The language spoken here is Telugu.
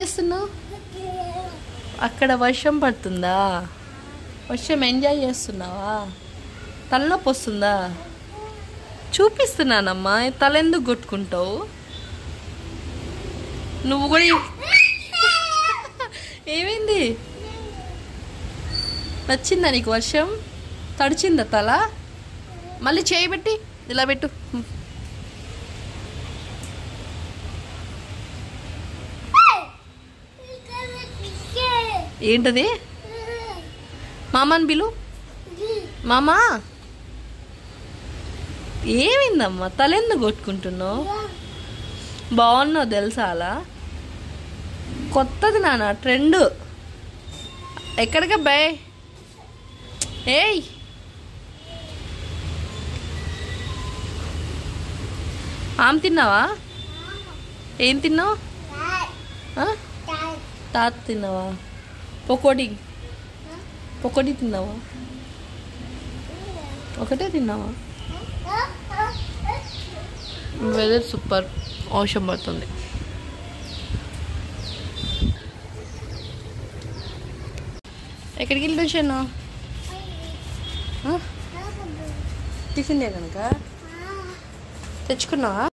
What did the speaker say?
చేస్తున్నావు? అక్కడ వర్షం పడుతుందా? వర్షం ఎంజాయ్ చేస్తున్నావా? తలనొప్పి వస్తుందా? చూపిస్తున్నానమ్మా, తల ఎందుకు కొట్టుకుంటావు నువ్వు కూడా? ఏమైంది? నచ్చిందా నీకు వర్షం? తడిచిందా తల? మళ్ళీ చేయి పెట్టి ఇలా పెట్టు. ఏంటది? మామని బిలు. మామా, ఏమైందమ్మా? తలెందుకు కొట్టుకుంటున్నావు? బాగున్నావు తెలుసా? అలా కొత్తది నాన్న, ట్రెండ్. ఎక్కడికబ్బాయ్? ఏయ్, ఆమె తిన్నావా? ఏం తిన్నావు? తాత తిన్నావా? పొకోడి తిన్నావా? ఒకటే తిన్నావా? వెదర్ సూపర్, వర్షం పడుతుంది. ఎక్కడికి వెళ్ళి వచ్చాను? టిఫిన్ కనుక తెచ్చుకున్నావా?